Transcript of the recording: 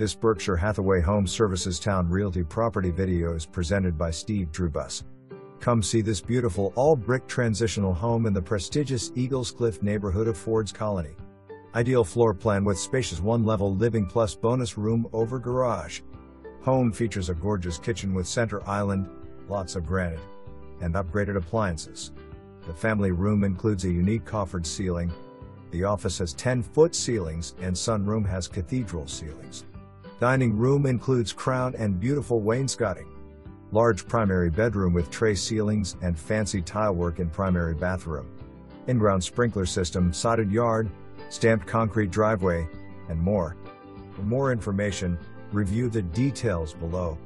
This Berkshire Hathaway Home Services Towne Realty property video is presented by Steve Drubus. Come see this beautiful all-brick transitional home in the prestigious Eaglescliffe neighborhood of Ford's Colony. Ideal floor plan with spacious one-level living plus bonus room over garage. Home features a gorgeous kitchen with center island, lots of granite, and upgraded appliances. The family room includes a unique coffered ceiling. The office has 10-foot ceilings and sunroom has cathedral ceilings. Dining room includes crown and beautiful wainscoting. Large primary bedroom with tray ceilings and fancy tilework in primary bathroom. In-ground sprinkler system, sodded yard, stamped concrete driveway, and more. For more information, review the details below.